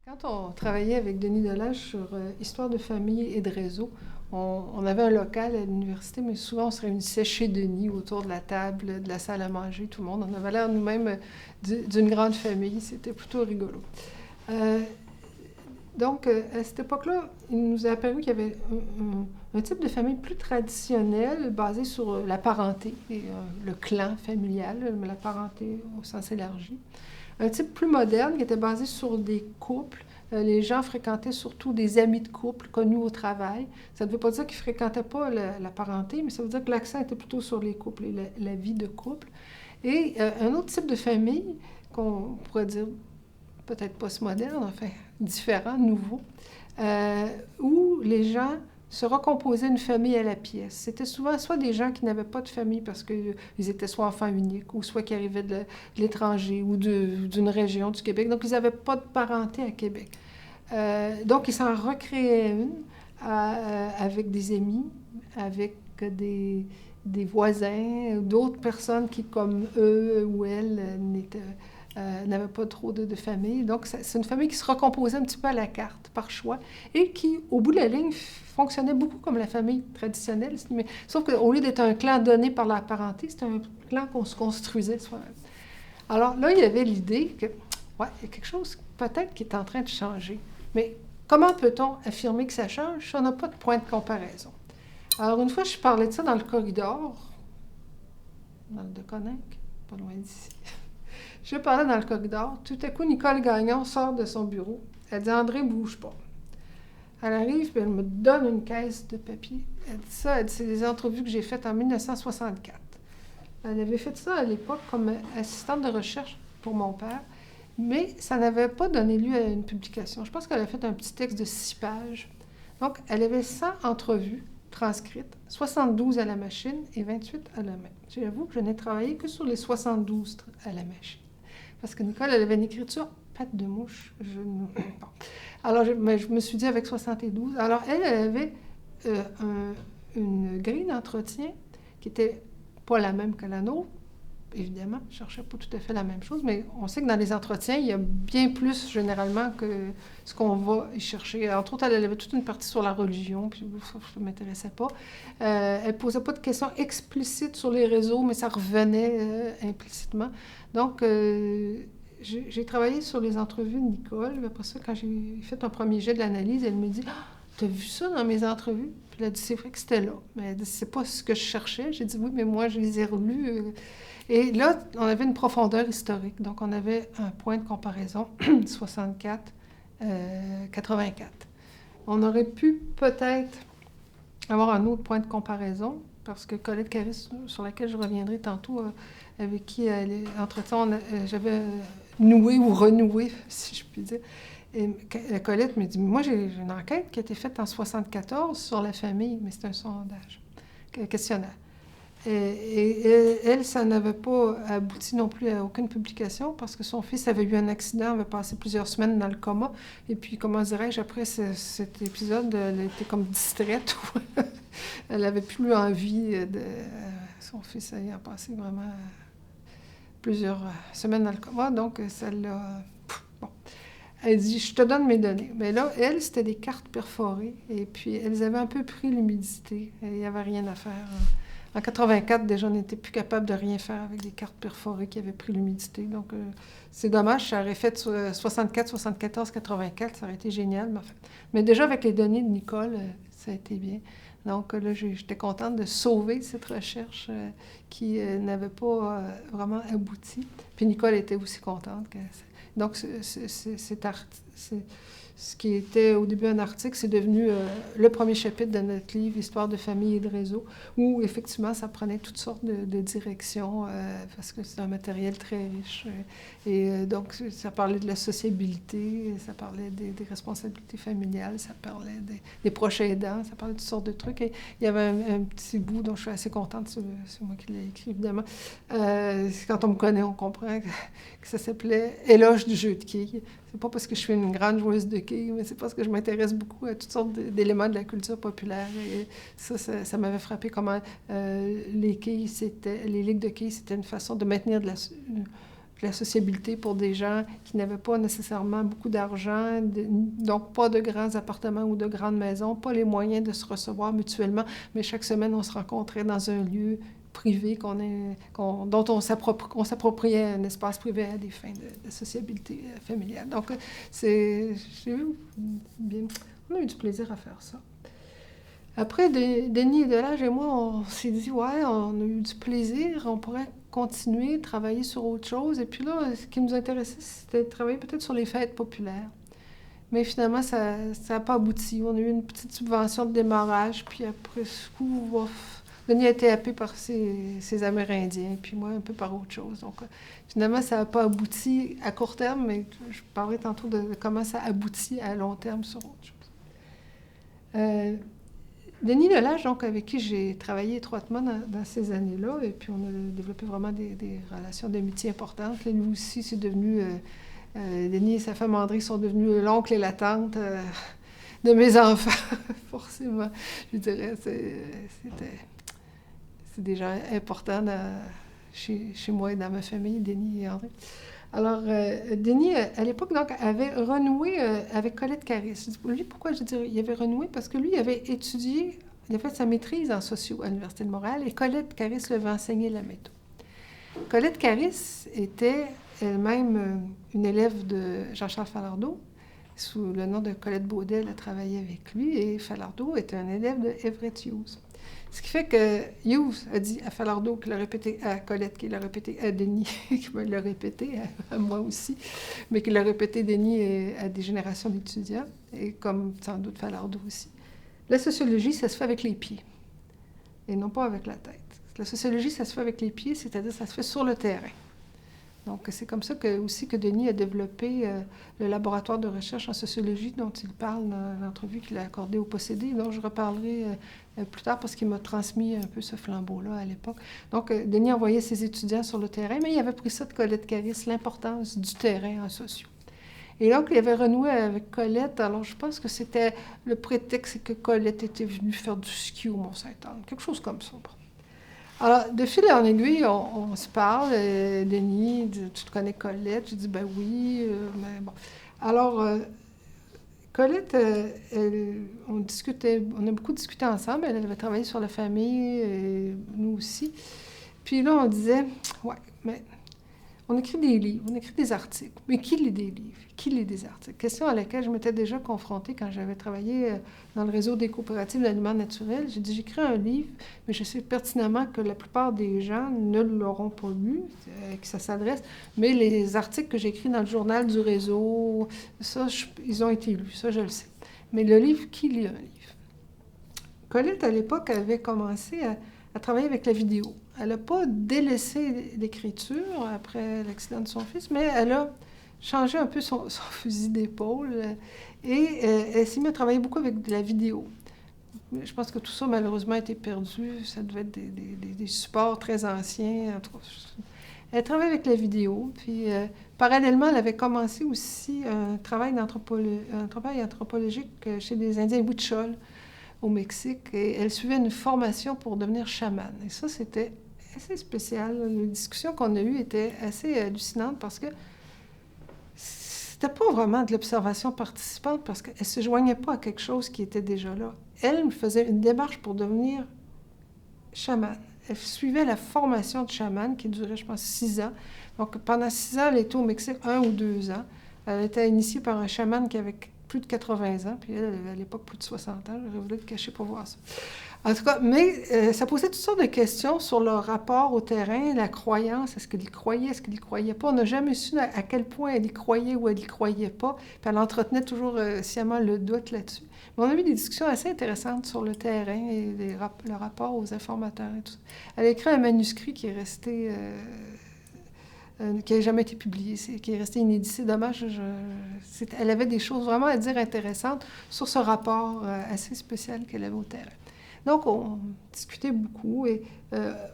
Quand on travaillait avec Denis Delage sur Histoire de famille et de réseau, on avait un local à l'université, mais souvent on se réunissait chez Denis autour de la table, de la salle à manger, tout le monde. On avait l'air nous-mêmes d'une grande famille. C'était plutôt rigolo. Euh, donc, à cette époque-là, il nous a apparu qu'il y avait un type de famille plus traditionnel, basé sur la parenté, et, le clan familial, la parenté au sens élargi. Un type plus moderne qui était basé sur des couples. Les gens fréquentaient surtout des amis de couple connus au travail. Ça ne veut pas dire qu'ils ne fréquentaient pas la parenté, mais ça veut dire que l'accent était plutôt sur les couples et la vie de couple. Et un autre type de famille, qu'on pourrait dire peut-être postmoderne, enfin différent, nouveau, où les gens se recomposaient une famille à la pièce. C'était souvent soit des gens qui n'avaient pas de famille parce qu'ils étaient soit enfants uniques, ou soit qui arrivaient de l'étranger ou d'une région du Québec. Donc, ils n'avaient pas de parenté à Québec. Donc, ils s'en recréaient une avec des amis, avec des voisins, d'autres personnes qui, comme eux ou elles, n'avaient pas trop de famille. Donc, c'est une famille qui se recomposait un petit peu à la carte, par choix, et qui, au bout de la ligne, fonctionnait beaucoup comme la famille traditionnelle. Mais, sauf qu'au lieu d'être un clan donné par la parenté, c'était un clan qu'on se construisait soi-même. Alors là, il y avait l'idée que, ouais, il y a quelque chose peut-être qui est en train de changer. Mais comment peut-on affirmer que ça change si on n'a pas de point de comparaison? Alors, une fois, je parlais de ça dans le corridor, dans le Deconinck, pas loin d'ici. Je parlais dans le corridor. Tout à coup, Nicole Gagnon sort de son bureau. Elle dit « André, bouge pas ». Elle arrive, puis elle me donne une caisse de papier. Elle dit ça, elle dit « C'est des entrevues que j'ai faites en 1964 ». Elle avait fait ça à l'époque comme assistante de recherche pour mon père, mais ça n'avait pas donné lieu à une publication. Je pense qu'elle a fait un petit texte de 6 pages. Donc, elle avait 100 entrevues transcrites, 72 à la machine et 28 à la main. J'avoue que je n'ai travaillé que sur les 72 à la machine. Parce que Nicole, elle avait une écriture patte de mouche. Bon. Alors, je me suis dit avec 72. Alors, elle avait une grille d'entretien qui était pas la même que la nôtre. Évidemment, je ne cherchais pas tout à fait la même chose, mais on sait que dans les entretiens, il y a bien plus, généralement, que ce qu'on va y chercher. Entre autres, elle avait toute une partie sur la religion, puis ça ne m'intéressait pas. Elle ne posait pas de questions explicites sur les réseaux, mais ça revenait implicitement. Donc, j'ai travaillé sur les entrevues de Nicole. Après ça, quand j'ai fait un premier jet de l'analyse, elle me dit « Ah, t'as vu ça dans mes entrevues? » Puis elle a dit « C'est vrai que c'était là. » Mais elle dit « C'est pas ce que je cherchais. » J'ai dit « Oui, mais moi, je les ai relus. » Et là, on avait une profondeur historique. Donc, on avait un point de comparaison, 64, 84. On aurait pu peut-être avoir un autre point de comparaison, parce que Colette Caris, sur laquelle je reviendrai tantôt, avec qui, entre-temps, j'avais noué ou renoué, si je puis dire. Et Colette me dit, moi, j'ai une enquête qui a été faite en 74 sur la famille, mais c'est un sondage, un questionnaire. Et elle, ça n'avait pas abouti non plus à aucune publication parce que son fils avait eu un accident, avait passé plusieurs semaines dans le coma. Et puis, comment dirais-je, après cet épisode, elle était comme distraite. Elle n'avait plus envie de... son fils ayant passé vraiment plusieurs semaines dans le coma. Donc, ça l'a... Bon. Elle dit, je te donne mes données. Mais là, elle, c'était des cartes perforées. Et puis, elles avaient un peu pris l'humidité. Il n'y avait rien à faire. En 84, déjà, on n'était plus capable de rien faire avec des cartes perforées qui avaient pris l'humidité. Donc, c'est dommage. Ça aurait fait 64, 74, 84. Ça aurait été génial. Mais déjà, avec les données de Nicole, ça a été bien. Donc, là, j'étais contente de sauver cette recherche qui n'avait pas vraiment abouti. Puis Nicole était aussi contente. Donc, ce qui était au début un article, c'est devenu le premier chapitre de notre livre « Histoire de famille et de réseau », où effectivement, ça prenait toutes sortes de directions, parce que c'est un matériel très riche. Donc, ça parlait de la sociabilité, ça parlait des responsabilités familiales, ça parlait des proches aidants, ça parlait de toutes sortes de trucs. Et il y avait un petit bout dont je suis assez contente, c'est moi qui l'ai écrit, évidemment. Quand on me connaît, on comprend que ça s'appelait « Éloge du jeu de quilles ». C'est pas parce que je suis une grande joueuse de quilles, mais c'est parce que je m'intéresse beaucoup à toutes sortes d'éléments de la culture populaire. Et ça m'avait frappé comment les quilles, les ligues de quilles, c'était une façon de maintenir de la sociabilité pour des gens qui n'avaient pas nécessairement beaucoup d'argent, donc pas de grands appartements ou de grandes maisons, pas les moyens de se recevoir mutuellement, mais chaque semaine, on se rencontrait dans un lieu privé dont on s'appropriait un espace privé à des fins de sociabilité familiale. Donc, on a eu du plaisir à faire ça. Après, Denis Delage et moi, on s'est dit, ouais, on a eu du plaisir, on pourrait continuer, travailler sur autre chose. Et puis là, ce qui nous intéressait, c'était de travailler peut-être sur les fêtes populaires. Mais finalement, ça n'a pas abouti. On a eu une petite subvention de démarrage, puis après ce coup, Denis a été happé par ses Amérindiens, puis moi, un peu par autre chose. Donc, finalement, ça n'a pas abouti à court terme, mais je parlerai tantôt de comment ça aboutit à long terme sur autre chose. Denis Delage, donc, avec qui j'ai travaillé étroitement dans ces années-là, et puis on a développé vraiment des relations d'amitié importantes. Là, lui aussi, c'est devenu... Denis et sa femme André sont devenus l'oncle et la tante de mes enfants, forcément. Je dirais, c'est des gens importants chez moi et dans ma famille, Denis et André. Alors, Denis, à l'époque, donc, avait renoué avec Colette Caris. Lui, pourquoi je dirais il avait renoué? Parce que lui, il avait étudié, il a fait sa maîtrise en socio à l'Université de Montréal, et Colette Caris lui avait enseigné la méthode. Colette Caris était elle-même une élève de Jean-Charles Falardeau. Sous le nom de Colette Baudet, elle a travaillé avec lui, et Falardeau était un élève de Everett Hughes. Ce qui fait que Hughes a dit à Falardeau, qu'il l'a répété à Colette, qu'il l'a répété à Denis, qu'il l'a répété à moi aussi, mais qu'il l'a répété, Denis, à des générations d'étudiants, et comme sans doute Falardeau aussi. La sociologie, ça se fait avec les pieds, et non pas avec la tête. La sociologie, ça se fait avec les pieds, c'est-à-dire ça se fait sur le terrain. Donc, c'est comme ça aussi que Denis a développé le laboratoire de recherche en sociologie dont il parle dans l'entrevue qu'il a accordée au Possédé, dont je reparlerai plus tard parce qu'il m'a transmis un peu ce flambeau-là à l'époque. Donc, Denis envoyait ses étudiants sur le terrain, mais il avait pris ça de Colette Caris, l'importance du terrain en socio. Et donc, il avait renoué avec Colette. Alors, je pense que c'était le prétexte que Colette était venue faire du ski au Mont-Saint-Anne, quelque chose comme ça. Alors, de fil en aiguille, on se parle. Denis dit, tu te connais Colette? Je dis, ben oui, mais bon. Alors, Colette, on a beaucoup discuté ensemble. Elle avait travaillé sur la famille, et nous aussi. Puis là, on disait, ouais, mais on écrit des livres, on écrit des articles. Mais qui lit des livres? Qui lit des articles? Question à laquelle je m'étais déjà confrontée quand j'avais travaillé dans le réseau des coopératives d'aliments naturels. J'ai dit, j'écris un livre, mais je sais pertinemment que la plupart des gens ne l'auront pas lu, que ça s'adresse. Mais les articles que j'écris dans le journal du réseau, ça, ils ont été lus, ça, je le sais. Mais le livre, qui lit un livre? Colette, à l'époque, avait commencé à travailler avec la vidéo. Elle n'a pas délaissé l'écriture après l'accident de son fils, mais elle a changé un peu son fusil d'épaule et elle s'est mise à travailler beaucoup avec de la vidéo. Je pense que tout ça, malheureusement, a été perdu. Ça devait être des supports très anciens. En tout cas, elle travaille avec la vidéo. Puis, parallèlement, elle avait commencé aussi un travail anthropologique chez des Indiens Huichol au Mexique. Et elle suivait une formation pour devenir chamane. Et ça, c'était assez spécial. Les discussions qu'on a eues étaient assez hallucinantes parce que c'était pas vraiment de l'observation participante parce qu'elle se joignait pas à quelque chose qui était déjà là. Elle faisait une démarche pour devenir chamane. Elle suivait la formation de chamane qui durait, je pense, 6 ans. Donc, pendant 6 ans, elle était au Mexique 1 ou 2 ans. Elle était initiée par un chaman qui avait plus de 80 ans, puis elle avait à l'époque plus de 60 ans. J'aurais voulu être cachée pour voir ça. En tout cas, mais ça posait toutes sortes de questions sur leur rapport au terrain, la croyance, est-ce qu'elle y croyait, est-ce qu'elle y croyait pas. On n'a jamais su à quel point elle y croyait ou elle y croyait pas, puis elle entretenait toujours sciemment le doute là-dessus. Mais on a eu des discussions assez intéressantes sur le terrain et le rapport aux informateurs et tout ça. Elle a écrit un manuscrit qui est resté... qui n'a jamais été publié, qui est resté inédit. C'est dommage. Elle avait des choses vraiment à dire intéressantes sur ce rapport assez spécial qu'elle avait au terrain. Donc, on discutait beaucoup et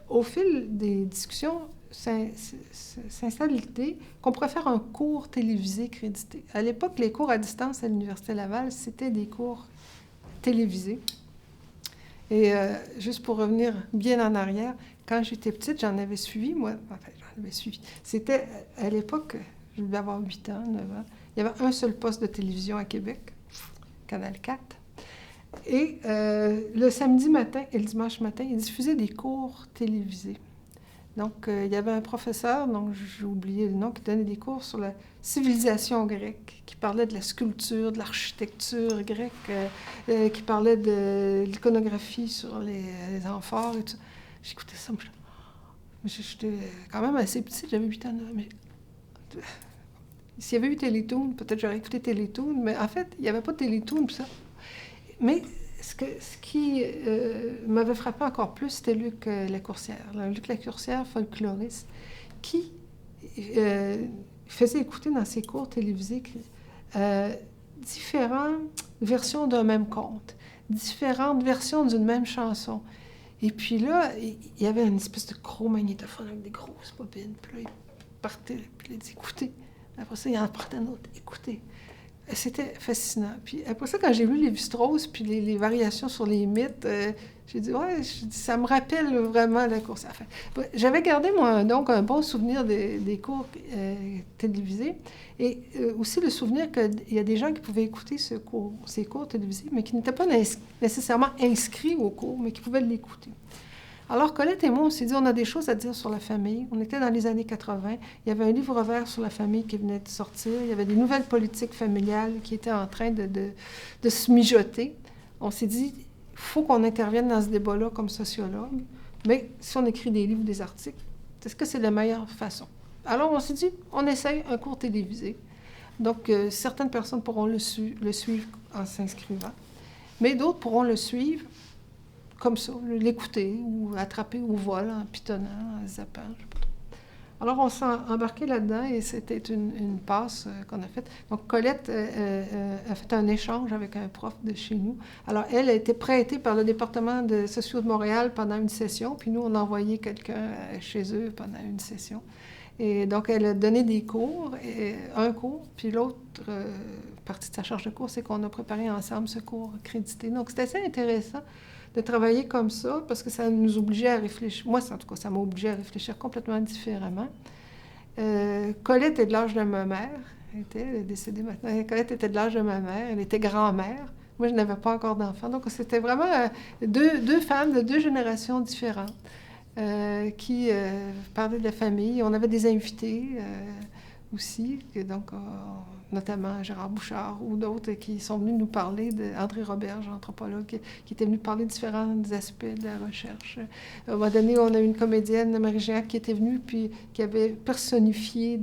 au fil des discussions, s'installe l'idée qu'on pourrait faire un cours télévisé crédité. À l'époque, les cours à distance à l'Université Laval, c'était des cours télévisés. Et juste pour revenir bien en arrière, quand j'étais petite, j'en avais suivi, moi. Enfin, j'en avais suivi. C'était, à l'époque, je devais avoir 8 ans, 9 ans. Il y avait un seul poste de télévision à Québec, Canal 4. Et le samedi matin et le dimanche matin, ils diffusaient des cours télévisés. Donc, il y avait un professeur, donc j'ai oublié le nom, qui donnait des cours sur la civilisation grecque, qui parlait de la sculpture, de l'architecture grecque, qui parlait de l'iconographie sur les amphores et tout ça. J'écoutais ça, j'étais quand même assez petite, j'avais 8 ans. Mais s'il y avait eu Télétoon, peut-être j'aurais écouté Télétoon, mais en fait, il n'y avait pas de Télétoon, tout ça. Mais ce qui m'avait frappé encore plus, c'était Luc Lacourcière. Luc Lacourcière, folkloriste, qui faisait écouter dans ses cours télévisés différentes versions d'un même conte, différentes versions d'une même chanson. Et puis là, il y avait une espèce de gros magnétophone avec des grosses bobines. Puis là, il partait, puis il dit « écoutez ». Après ça, il en portait un autre « écoutez ». C'était fascinant. Puis après ça, quand j'ai lu Lévi-Strauss puis les variations sur les mythes, j'ai dit, ouais, ça me rappelle vraiment la course. Enfin, j'avais gardé, moi, donc, un bon souvenir des cours télévisés et aussi le souvenir qu'il y a des gens qui pouvaient écouter ces cours télévisés, mais qui n'étaient pas nécessairement inscrits aux cours, mais qui pouvaient l'écouter. Alors, Colette et moi, on s'est dit, on a des choses à dire sur la famille. On était dans les années 80. Il y avait un livre vert sur la famille qui venait de sortir. Il y avait des nouvelles politiques familiales qui étaient en train de se mijoter. On s'est dit, il faut qu'on intervienne dans ce débat-là comme sociologue. Mais si on écrit des livres ou des articles, est-ce que c'est la meilleure façon? Alors, on s'est dit, on essaye un cours télévisé. Donc, certaines personnes pourront le suivre en s'inscrivant, mais d'autres pourront le suivre comme ça, l'écouter ou attraper au vol en pitonnant, en zappant, je sais pas trop. Alors, on s'est embarqué là-dedans et c'était une passe qu'on a faite. Donc, Colette a fait un échange avec un prof de chez nous. Alors, elle a été prêtée par le département de sociaux de Montréal pendant une session, puis nous, on a envoyé quelqu'un chez eux pendant une session. Et donc, elle a donné des cours, un cours, puis l'autre partie de sa charge de cours, c'est qu'on a préparé ensemble ce cours crédité. Donc, c'était assez intéressant de travailler comme ça, parce que ça nous obligeait à réfléchir. Moi, en tout cas, ça m'a obligé à réfléchir complètement différemment. Colette est de l'âge de ma mère. Elle est décédée maintenant. Colette était de l'âge de ma mère. Elle était grand-mère. Moi, je n'avais pas encore d'enfant. Donc, c'était vraiment deux femmes de deux générations différentes qui parlaient de la famille. On avait des invités aussi, donc notamment Gérard Bouchard ou d'autres qui sont venus nous parler d'André Roberge, anthropologue, qui était venu parler de différents aspects de la recherche. À un moment donné, on a eu une comédienne, Marie-Jeanne, qui était venue, puis qui avait personnifié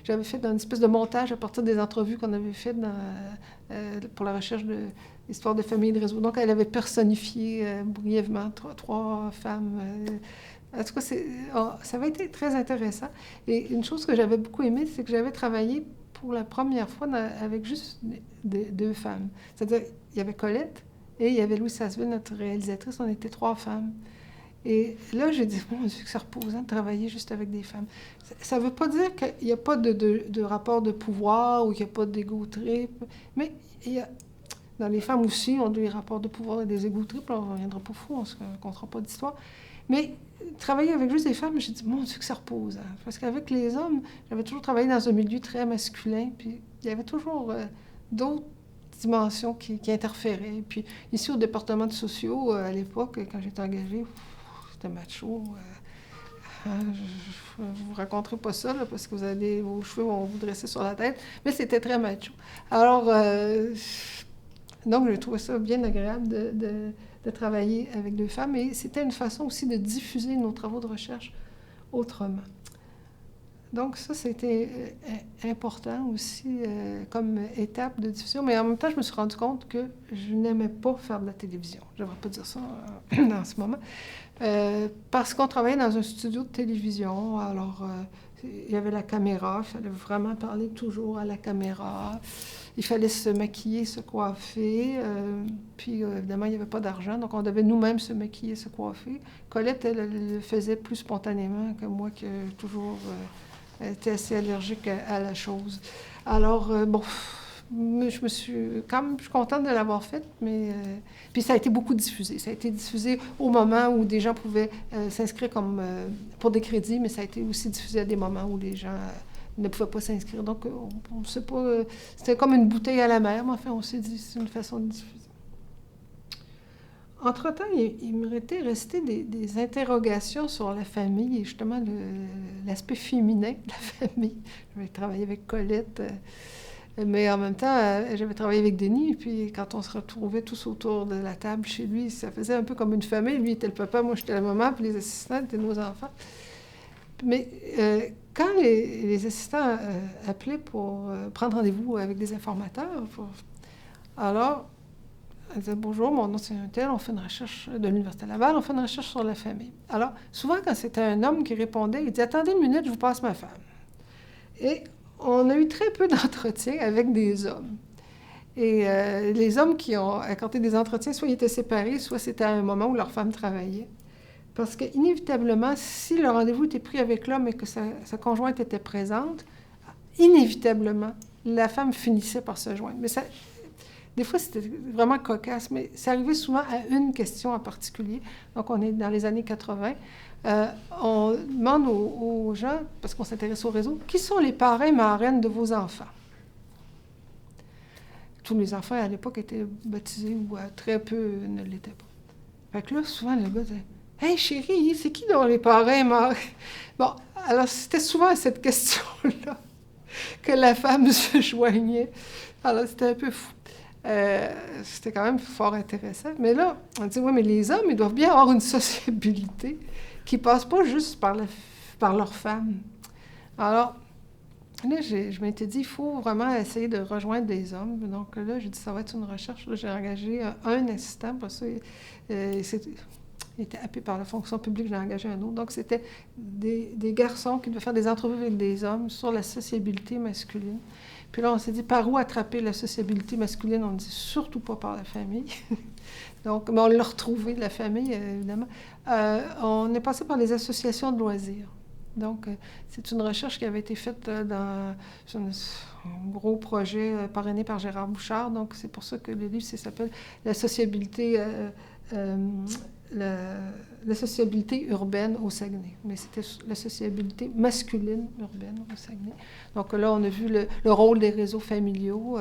j'avais fait une espèce de montage à partir des entrevues qu'on avait faites pour la recherche de l'histoire de famille et de réseau. Donc, elle avait personnifié brièvement trois femmes. En tout cas, ça avait été très intéressant. Et une chose que j'avais beaucoup aimée, c'est que j'avais travaillé pour la première fois avec juste deux femmes. C'est-à-dire, il y avait Colette et il y avait Louise Sasseville, notre réalisatrice. On était 3 femmes. Et là, j'ai dit, mon Dieu, que c'est reposant de travailler juste avec des femmes. Ça ne veut pas dire qu'il n'y a pas de rapport de pouvoir ou qu'il n'y a pas d'égo trip, mais il y a, dans les femmes aussi, on a des rapports de pouvoir et des égo trips. On ne reviendra pas fou, on ne se racontera pas d'histoire. Mais travailler avec juste des femmes, j'ai dit, mon Dieu, que c'est reposant. Parce qu'avec les hommes, j'avais toujours travaillé dans un milieu très masculin, puis il y avait toujours d'autres dimensions qui interféraient. Puis ici, au département de sociaux, à l'époque, quand j'étais engagée, c'était macho. Je ne vous raconterai pas ça, là, parce que vos cheveux vont vous dresser sur la tête, mais c'était très macho. Alors, donc, j'ai trouvé ça bien agréable de travailler avec 2 femmes, et c'était une façon aussi de diffuser nos travaux de recherche autrement. Donc ça, c'était important aussi comme étape de diffusion, mais en même temps, je me suis rendu compte que je n'aimais pas faire de la télévision. Je ne devrais pas dire ça en ce moment. Parce qu'on travaillait dans un studio de télévision, alors il y avait la caméra, il fallait vraiment parler toujours à la caméra. Il fallait se maquiller, se coiffer. Puis, évidemment, il n'y avait pas d'argent, donc on devait nous-mêmes se maquiller, se coiffer. Colette, elle le faisait plus spontanément que moi, qui toujours était assez allergique à la chose. Alors, bon, je suis contente de l'avoir faite, mais... puis ça a été beaucoup diffusé. Ça a été diffusé au moment où des gens pouvaient s'inscrire comme pour des crédits, mais ça a été aussi diffusé à des moments où les gens ne pouvaient pas s'inscrire. Donc, on ne sait pas... c'était comme une bouteille à la mer, mais enfin, on s'est dit c'est une façon de diffuser. Entre-temps, il m'était resté des interrogations sur la famille et justement l'aspect féminin de la famille. J'avais travaillé avec Colette, mais en même temps, j'avais travaillé avec Denis, et puis quand on se retrouvait tous autour de la table chez lui, ça faisait un peu comme une famille. Lui était le papa, moi j'étais la maman, puis les assistants étaient nos enfants. Mais quand les assistants appelaient pour prendre rendez-vous avec des informateurs, alors... Elle disait « Bonjour, mon nom c'est un tel, on fait une recherche de l'Université Laval, on fait une recherche sur la famille. » Alors, souvent, quand c'était un homme qui répondait, il dit « Attendez une minute, je vous passe ma femme. » Et on a eu très peu d'entretiens avec des hommes. Et les hommes qui ont accordé des entretiens, soit ils étaient séparés, soit c'était à un moment où leur femme travaillait. Parce qu'inévitablement, si le rendez-vous était pris avec l'homme et que sa conjointe était présente, inévitablement, la femme finissait par se joindre. Mais ça... Des fois, c'était vraiment cocasse, mais ça arrivait souvent à une question en particulier. Donc, on est dans les années 80. On demande aux gens, parce qu'on s'intéresse au réseau, qui sont les parrains et marraines de vos enfants? Tous les enfants, à l'époque, étaient baptisés ou très peu ne l'étaient pas. Fait que là, souvent, le gars disait « Hey, chérie, c'est qui dans les parrains et marraines? » Bon, alors, c'était souvent à cette question-là que la femme se joignait. Alors, c'était un peu fou. C'était quand même fort intéressant. Mais là, on dit, oui, mais les hommes, ils doivent bien avoir une sociabilité qui ne passe pas juste par leur femme. Alors, là, je m'étais dit, il faut vraiment essayer de rejoindre des hommes. Donc là, j'ai dit, ça va être une recherche. Là, j'ai engagé un assistant. Pour ça, il était happé par la fonction publique, j'ai engagé un autre. Donc, c'était des garçons qui devaient faire des entrevues avec des hommes sur la sociabilité masculine. Puis là, on s'est dit, par où attraper la sociabilité masculine? On ne dit surtout pas par la famille. Donc, mais on l'a retrouvé, de la famille, évidemment. On est passé par les associations de loisirs. Donc, c'est une recherche qui avait été faite dans un gros projet parrainé par Gérard Bouchard. Donc, c'est pour ça que le livre s'appelle « La sociabilité... la sociabilité urbaine au Saguenay. » Mais c'était la sociabilité masculine urbaine au Saguenay. Donc là, on a vu le rôle des réseaux familiaux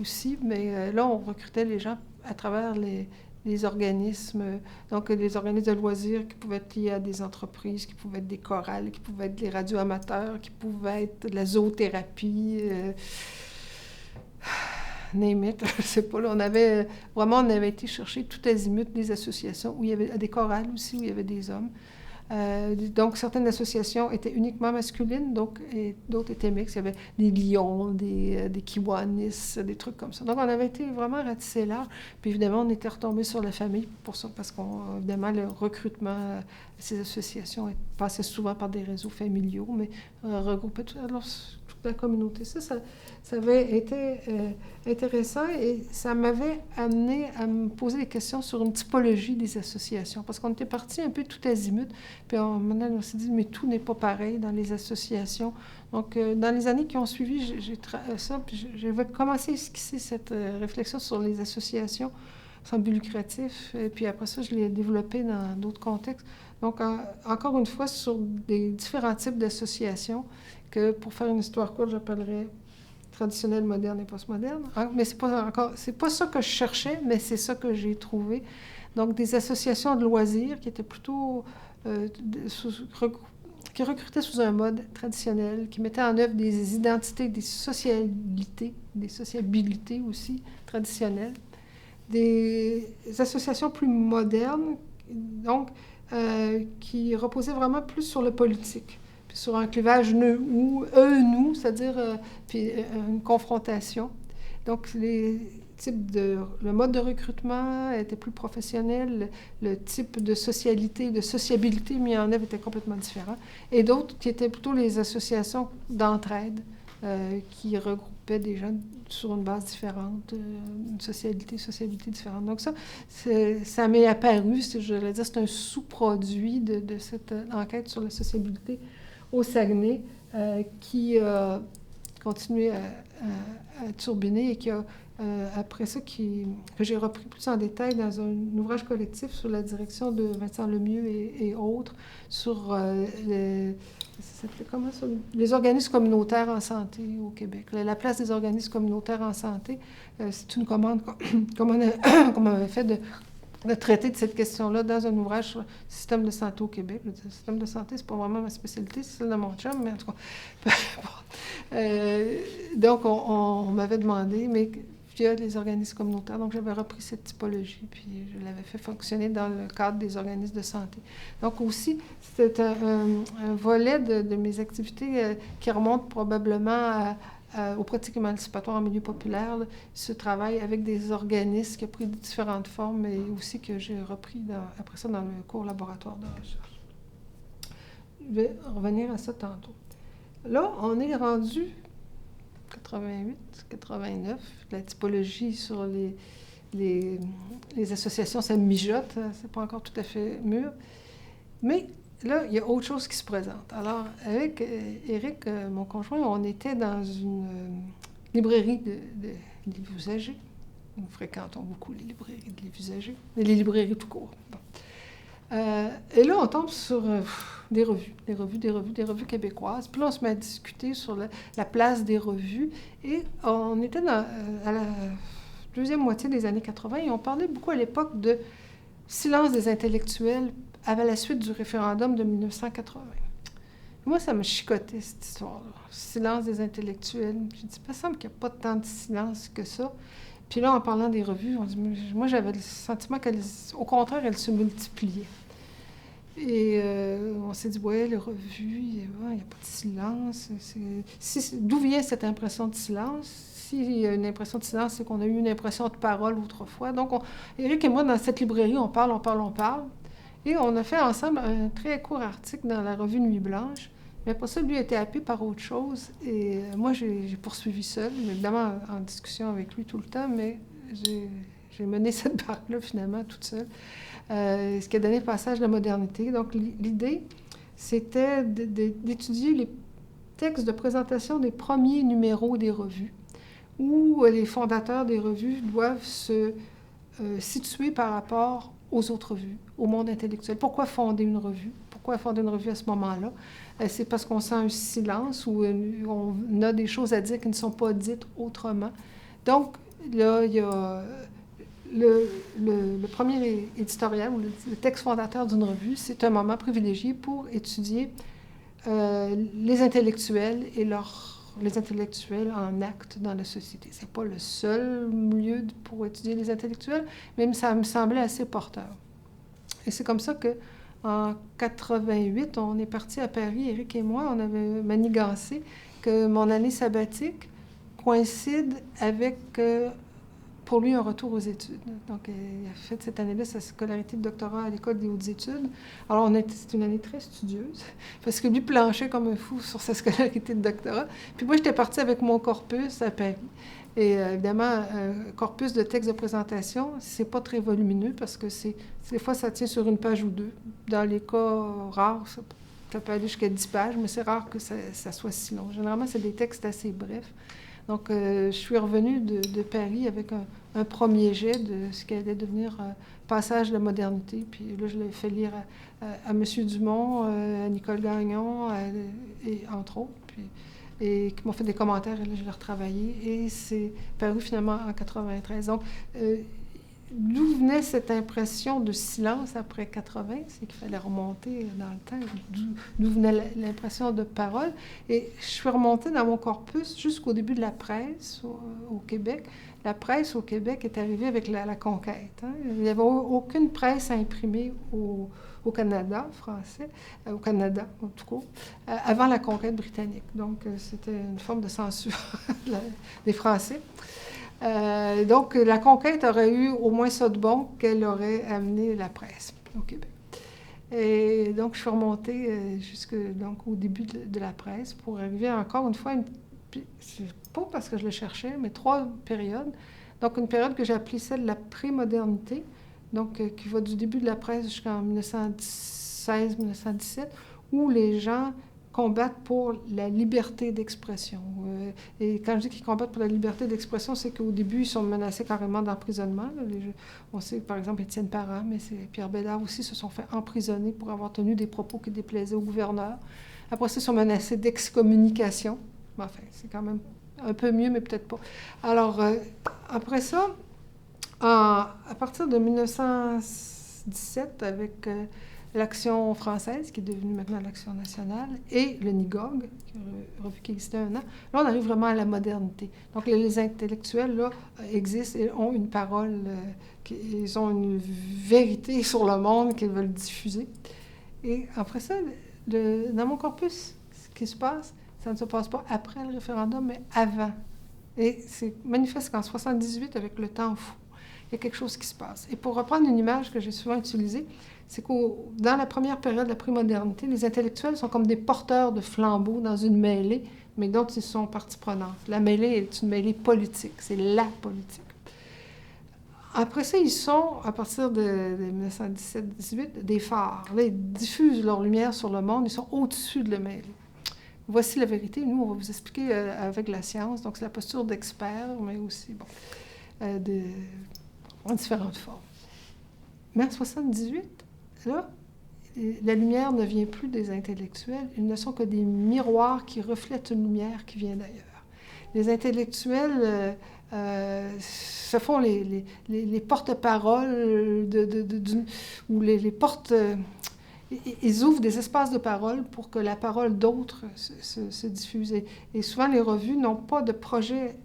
aussi, mais là, on recrutait les gens à travers les organismes, donc les organismes de loisirs qui pouvaient être liés à des entreprises, qui pouvaient être des chorales, qui pouvaient être des radios amateurs, qui pouvaient être de la zoothérapie, name it, je sais pas, là, on avait été chercher tout azimut des associations où il y avait des chorales aussi, où il y avait des hommes. Donc, certaines associations étaient uniquement masculines, et d'autres étaient mixtes. Il y avait des lions, des kiwanis, des trucs comme ça. Donc, on avait été vraiment ratissé large. Puis, évidemment, on était retombé sur la famille pour ça, parce qu'évidemment, le recrutement de ces associations passait souvent par des réseaux familiaux, mais regroupait toute la communauté. Ça avait été intéressant et ça m'avait amené à me poser des questions sur une typologie des associations, parce qu'on était parti un peu tout azimut, puis maintenant on s'est dit, mais tout n'est pas pareil dans les associations. Donc, dans les années qui ont suivi, j'avais commencé à esquisser cette réflexion sur les associations sans but lucratif, et puis après ça, je l'ai développé dans d'autres contextes. Donc, encore une fois, sur des différents types d'associations, que pour faire une histoire courte, j'appellerais traditionnelle, moderne et postmoderne. Mais c'est pas ça que je cherchais, mais c'est ça que j'ai trouvé. Donc, des associations de loisirs qui étaient plutôt... qui recrutaient sous un mode traditionnel, qui mettaient en œuvre des identités, des sociabilités aussi traditionnelles. Des associations plus modernes, donc, qui reposaient vraiment plus sur le politique, puis sur un clivage nous, c'est-à-dire puis une confrontation. Donc, le mode de recrutement était plus professionnel, le type de socialité, de sociabilité mis en œuvre était complètement différent. Et d'autres qui étaient plutôt les associations d'entraide, qui regroupaient des gens sur une base différente, une sociabilité différente. Donc ça m'est apparu, je vais dire, c'est un sous-produit de cette enquête sur la sociabilité au Saguenay qui a continué à turbiner et qui a, après ça, que j'ai repris plus en détail dans un ouvrage collectif sur la direction de Vincent Lemieux et autres, sur les organismes communautaires en santé au Québec. La place des organismes communautaires en santé, c'est une commande qu'on avait fait de traiter de cette question-là dans un ouvrage sur le système de santé au Québec. Le système de santé, c'est pas vraiment ma spécialité, c'est celle de mon chum, mais en tout cas. Donc, on m'avait demandé, mais via les organismes communautaires, donc j'avais repris cette typologie, puis je l'avais fait fonctionner dans le cadre des organismes de santé. Donc aussi, c'est un volet de mes activités qui remonte probablement aux pratiques émancipatoires en milieu populaire, là, ce travail avec des organismes qui a pris différentes formes et aussi que j'ai repris après ça dans le cours laboratoire de recherche. Je vais revenir à ça tantôt. Là, on est rendu 88, 89, la typologie sur les associations, ça mijote, c'est pas encore tout à fait mûr. Mais là, il y a autre chose qui se présente. Alors, avec Éric, mon conjoint, on était dans une librairie de livres usagés. Nous fréquentons beaucoup les librairies de livres usagés, mais les librairies tout court. Bon. Et là, on tombe sur des revues québécoises. Puis là, on se met à discuter sur la place des revues. Et on était à la deuxième moitié des années 80 et on parlait beaucoup à l'époque de silence des intellectuels à la suite du référendum de 1980. Moi, ça me chicotait, cette histoire-là. Silence des intellectuels. J'ai dit, il me semble qu'il n'y a pas tant de silence que ça. Puis là, en parlant des revues, on dit, moi, j'avais le sentiment qu'au contraire, elles se multipliaient. Et on s'est dit, ouais, les revues, il n'y a pas de silence. D'où vient cette impression de silence? S'il y a une impression de silence, c'est qu'on a eu une impression de parole autrefois. Donc, Éric et moi, dans cette librairie, on parle. Et on a fait ensemble un très court article dans la revue Nuit Blanche. Mais après ça, lui a été happé par autre chose. Et moi, j'ai poursuivi seul, évidemment en discussion avec lui tout le temps, mais j'ai mené cette barque-là finalement toute seule. Ce qui a donné le passage de la modernité. Donc, l'idée, c'était d'étudier les textes de présentation des premiers numéros des revues, où les fondateurs des revues doivent se situer par rapport aux autres revues, au monde intellectuel. Pourquoi fonder une revue? Pourquoi fonder une revue à ce moment-là? C'est parce qu'on sent un silence ou on a des choses à dire qui ne sont pas dites autrement. Donc, là, il y a le premier éditorial ou le texte fondateur d'une revue, c'est un moment privilégié pour étudier les intellectuels et les intellectuels en acte dans la société. C'est pas le seul lieu pour étudier les intellectuels, mais ça me semblait assez porteur. Et c'est comme ça que en 88, on est parti à Paris, Éric et moi, on avait manigancé que mon année sabbatique coïncide avec, pour lui, un retour aux études. Donc, il a fait cette année-là sa scolarité de doctorat à l'École des hautes études. Alors, c'était une année très studieuse, parce que lui planchait comme un fou sur sa scolarité de doctorat. Puis moi, j'étais partie avec mon corpus à Paris. Et évidemment, un corpus de textes de présentation, c'est pas très volumineux parce que des fois, ça tient sur une page ou deux. Dans les cas rares, ça peut aller jusqu'à 10 pages, mais c'est rare que ça soit si long. Généralement, c'est des textes assez brefs. Donc, je suis revenue de Paris avec un premier jet de ce qui allait devenir Passage de la modernité. Puis là, je l'ai fait lire à M. Dumont, à Nicole Gagnon, et entre autres. Et qui m'ont fait des commentaires, et là, je l'ai retravaillé. Et c'est paru finalement en 93. Donc, d'où venait cette impression de silence après 80? C'est qu'il fallait remonter dans le temps. D'où venait l'impression de parole? Et je suis remontée dans mon corpus jusqu'au début de la presse au Québec. La presse au Québec est arrivée avec la conquête. Hein? Il n'y avait aucune presse à imprimer au Canada français, au Canada en tout cas, avant la conquête britannique. Donc, c'était une forme de censure des Français. Donc, la conquête aurait eu au moins ça de bon qu'elle aurait amené la presse au Québec. Et donc, je suis remontée jusque donc, au début de la presse pour arriver encore une fois, c'est pas parce que je le cherchais, mais 3 périodes. Donc, une période que j'ai appelée celle de la pré-modernité, donc qui va du début de la presse jusqu'en 1916-1917, où les gens combattent pour la liberté d'expression. Et quand je dis qu'ils combattent pour la liberté d'expression, c'est qu'au début, ils sont menacés carrément d'emprisonnement. On sait que, par exemple, Étienne Parent, mais Pierre Bédard aussi, se sont fait emprisonner pour avoir tenu des propos qui déplaisaient au gouverneur. Après ça, ils sont menacés d'excommunication. Enfin, c'est quand même un peu mieux, mais peut-être pas. Alors, après ça, à partir de 1917, avec l'Action française, qui est devenue maintenant l'Action nationale, et le NIGOG, qui qui existait un an, là, on arrive vraiment à la modernité. Donc, les intellectuels, là, existent et ont une parole, ils ont une vérité sur le monde qu'ils veulent diffuser. Et après ça, dans mon corpus, ce qui se passe, ça ne se passe pas après le référendum, mais avant. Et c'est manifeste qu'en 78, avec le temps fou, il y a quelque chose qui se passe. Et pour reprendre une image que j'ai souvent utilisée, c'est que dans la première période de la prémodernité, les intellectuels sont comme des porteurs de flambeaux dans une mêlée, mais dont ils sont partie prenante. La mêlée est une mêlée politique, c'est la politique. Après ça, ils sont, à partir de 1917-18, des phares. Là, ils diffusent leur lumière sur le monde, ils sont au-dessus de la mêlée. Voici la vérité. Nous, on va vous expliquer avec la science. Donc, c'est la posture d'expert, mais aussi, en différentes formes. Mais en 78, là, la lumière ne vient plus des intellectuels. Ils ne sont que des miroirs qui reflètent une lumière qui vient d'ailleurs. Les intellectuels se font les porte-paroles ou les porte... ils ouvrent des espaces de parole pour que la parole d'autres se diffuse. Et souvent, les revues n'ont pas de projet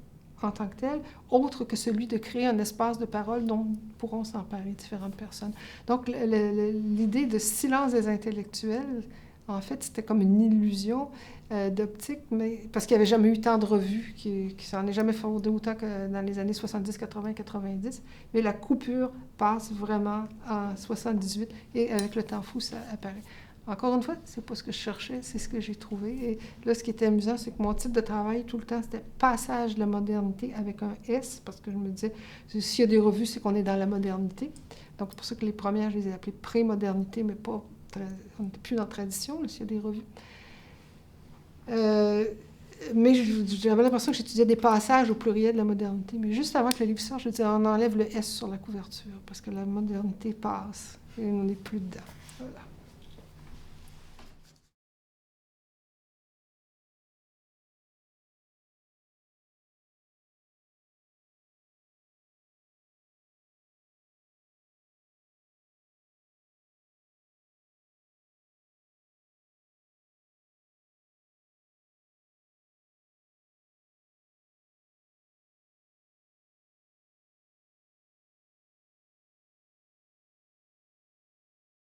en tant que tel, autre que celui de créer un espace de parole dont pourront s'emparer différentes personnes. Donc, l'idée de silence des intellectuels, en fait, c'était comme une illusion d'optique, mais parce qu'il n'y avait jamais eu tant de revues, qui s'en est jamais fondé autant que dans les années 70, 80, 90. Mais la coupure passe vraiment en 78, et avec le temps fou, ça apparaît. Encore une fois, c'est pas ce que je cherchais, c'est ce que j'ai trouvé. Et là, ce qui était amusant, c'est que mon titre de travail, tout le temps, c'était « Passage de la modernité » avec un S, parce que je me disais, s'il y a des revues, c'est qu'on est dans la modernité. Donc, c'est pour ça que les premières, je les ai appelées « pré-modernité », mais pas... On n'était plus dans la tradition, s'il y a des revues. Mais j'avais l'impression que j'étudiais des passages au pluriel de la modernité. Mais juste avant que le livre sorte, je disais, on enlève le S sur la couverture, parce que la modernité passe, et on n'est plus dedans. Voilà.